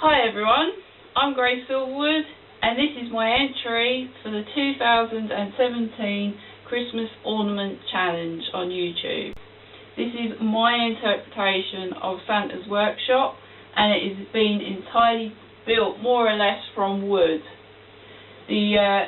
Hi everyone, I'm Silverwood and this is my entry for the 2017 Christmas Ornament Challenge on YouTube. This is my interpretation of Santa's workshop and it has been entirely built more or less from wood. The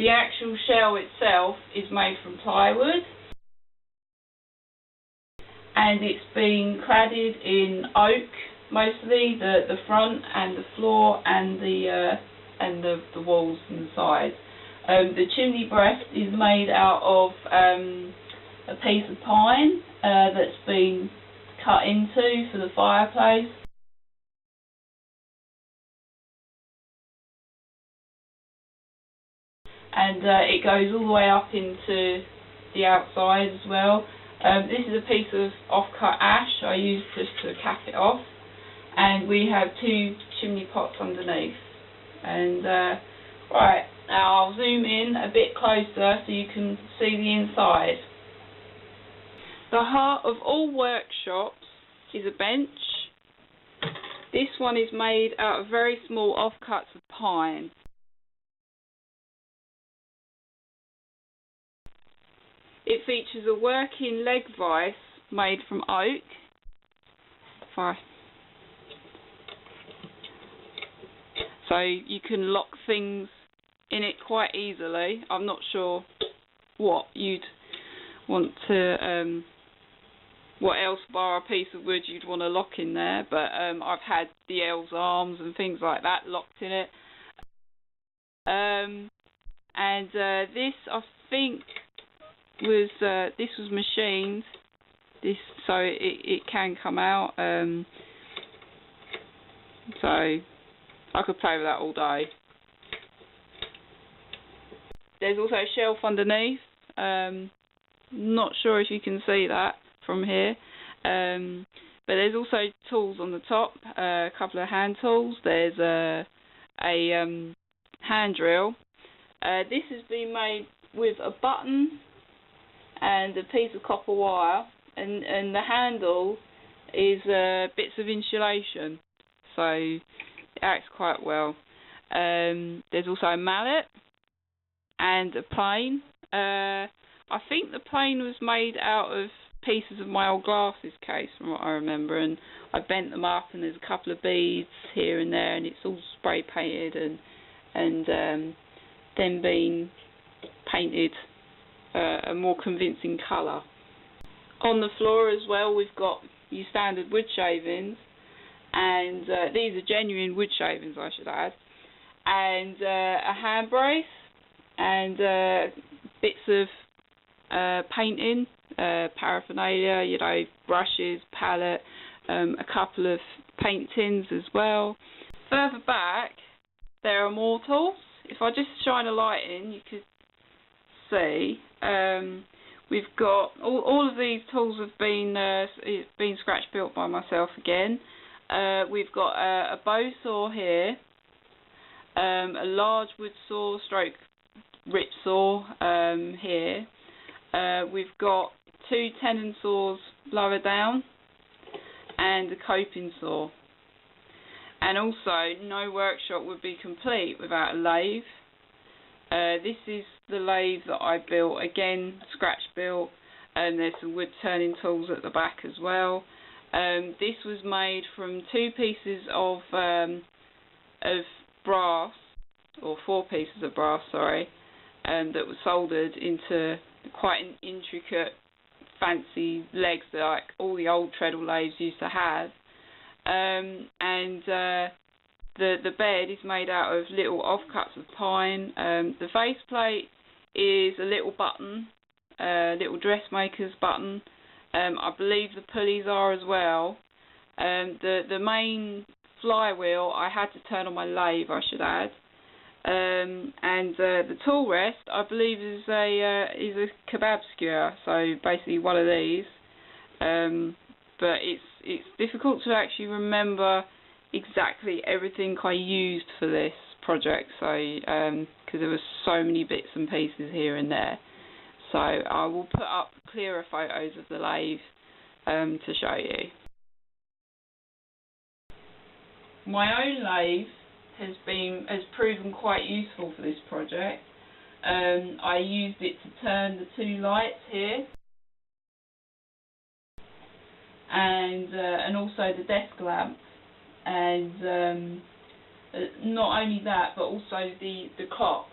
actual shell itself is made from plywood and it's been cladded in oak, mostly the front and the floor and the walls and the sides. The chimney breast is made out of a piece of pine that's been cut into for the fireplace. And it goes all the way up into the outside as well. This is a piece of off-cut ash I used just to cap it off. And we have two chimney pots underneath. And right, now I'll zoom in a bit closer so you can see the inside. The heart of all workshops is a bench. This one is made out of very small offcuts of pine. It features a working leg vise made from oak. So you can lock things in it quite easily. I'm not sure what you'd want to, what else bar a piece of wood you'd want to lock in there, but I've had the elves' arms and things like that locked in it. This I think was this was machined. So it can come out. So I could play with that all day. There's also a shelf underneath. Not sure if you can see that from here. But there's also tools on the top, a couple of hand tools. There's a hand drill. This has been made with a button and a piece of copper wire, and the handle is bits of insulation, so it acts quite well. There's also a mallet and a plane. I think the plane was made out of pieces of my old glasses case from what I remember, and I bent them up and there's a couple of beads here and there and it's all spray painted and then been painted a more convincing colour. On the floor as well we've got your standard wood shavings, and these are genuine wood shavings I should add, and a hand brace and bits of painting, paraphernalia, you know, brushes, palette, a couple of paint tins as well. Further back there are more tools. If I just shine a light in you could see we've got all of these tools have been scratch built by myself again. We've got a bow saw here, a large wood saw stroke rip saw here. We've got two tenon saws lower down and a coping saw. And also, no workshop would be complete without a lathe. This is the lathe that I built, again scratch built, and there's some wood turning tools at the back as well. This was made from two pieces of brass, or four pieces of brass, sorry, that were soldered into quite an intricate, fancy legs that like all the old treadle lathes used to have. The bed is made out of little offcuts of pine. The faceplate is a little button, little dressmaker's button. I believe the pulleys are as well. The main flywheel I had to turn on my lathe, I should add. The tool rest I believe is a kebab skewer, so basically one of these. But it's difficult to actually remember exactly everything I used for this project, so because there were so many bits and pieces here and there. So I will put up clearer photos of the lathe to show you. My own lathe has proven quite useful for this project. I used it to turn the two lights here, and also the desk lamp, and not only that, but also the clock.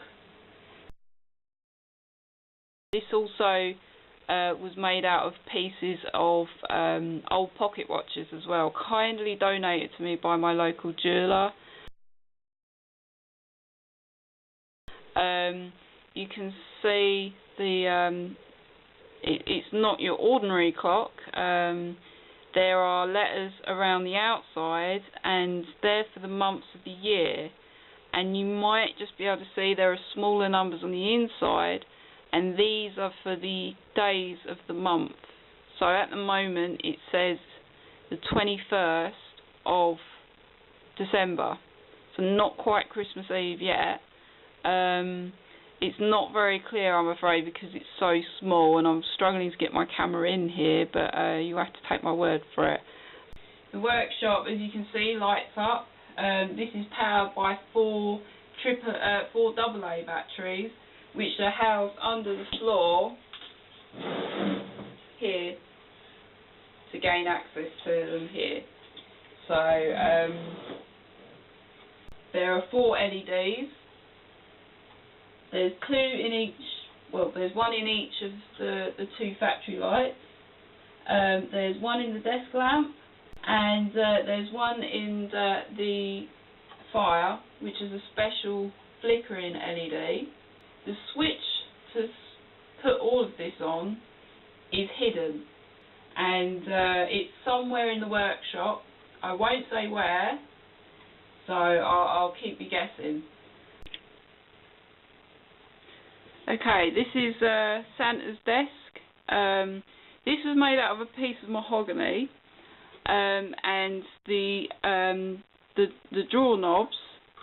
This also was made out of pieces of old pocket watches as well, kindly donated to me by my local jeweller. You can see it's not your ordinary clock. There are letters around the outside, and they're for the months of the year, and you might just be able to see there are smaller numbers on the inside, and these are for the days of the month. So at the moment it says the 21st of December, so not quite Christmas Eve yet. It's not very clear, I'm afraid, because it's so small and I'm struggling to get my camera in here, but you have to take my word for it. The workshop, as you can see, lights up. This is powered by four AA batteries, which are housed under the floor here to gain access to them here. So there are 4 LEDs. There's 2 in each, well, there's 1 in each of the 2 factory lights. There's 1 in the desk lamp, and there's 1 in the fire, which is a special flickering LED. The switch to put all of this on is hidden, and it's somewhere in the workshop. I won't say where, so I'll keep you guessing. Okay, this is Santa's desk. This was made out of a piece of mahogany, and the drawer knobs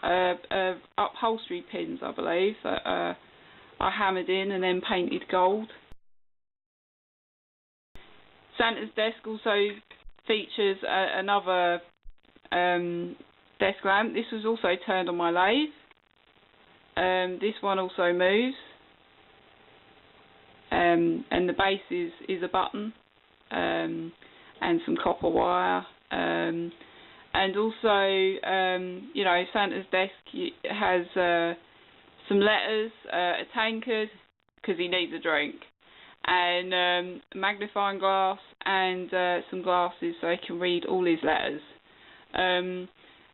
are upholstery pins, I believe, that are hammered in and then painted gold. Santa's desk also features another desk lamp. This was also turned on my lathe. This one also moves. And the base is a button, and some copper wire, and also you know, Santa's desk has some letters, a tankard because he needs a drink, and a magnifying glass, and some glasses so he can read all his letters.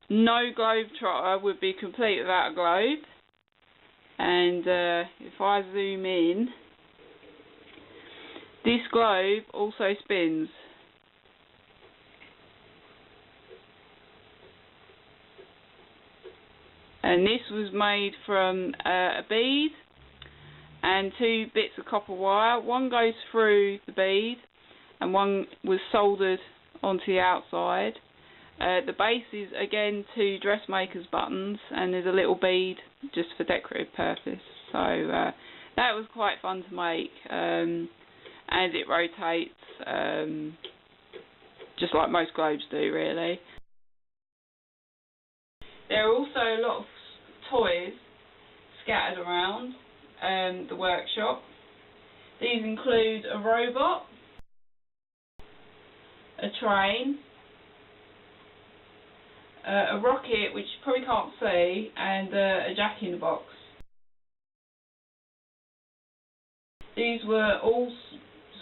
No globetrotter would be complete without a globe, and if I zoom in, this globe also spins. And this was made from a bead and 2 bits of copper wire. One goes through the bead and one was soldered onto the outside. The base is again 2 dressmaker's buttons, and there's a little bead just for decorative purpose. So that was quite fun to make. And it rotates just like most globes do, really. There are also a lot of toys scattered around the workshop. These include a robot, a train, a rocket, which you probably can't see, and a jack-in-the-box. These were all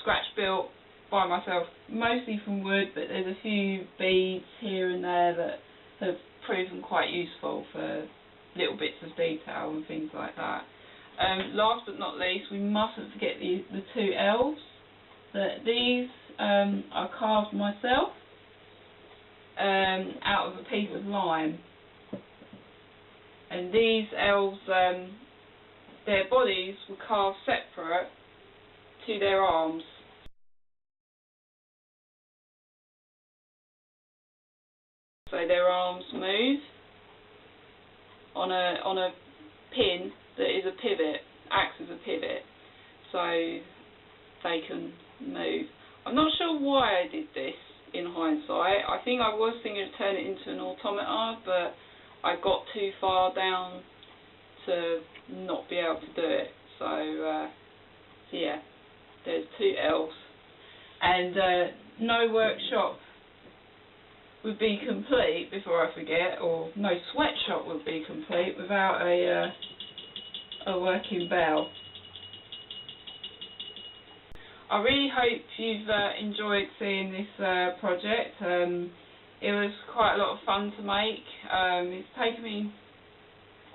scratch built by myself, mostly from wood, but there's a few beads here and there that have proven quite useful for little bits of detail and things like that. Last but not least, we mustn't forget the 2 elves. These I carved myself out of a piece of lime, and these elves, their bodies were carved separate to their arms. So their arms move on a pin that is a pivot, acts as a pivot, so they can move. I'm not sure why I did this. in hindsight. I think I was thinking of turning it into an automata, but I got too far down to not be able to do it. So yeah, there's 2 L's. And no workshop would be complete, before I forget, or no sweatshop would be complete without a working bell. I really hope you've enjoyed seeing this project. It was quite a lot of fun to make. It's taken me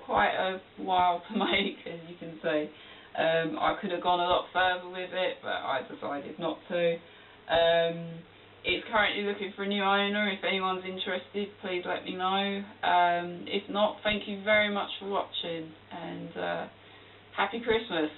quite a while to make, as you can see. I could have gone a lot further with it, but I decided not to. It's currently looking for a new owner. If anyone's interested, please let me know. If not, thank you very much for watching, and Happy Christmas.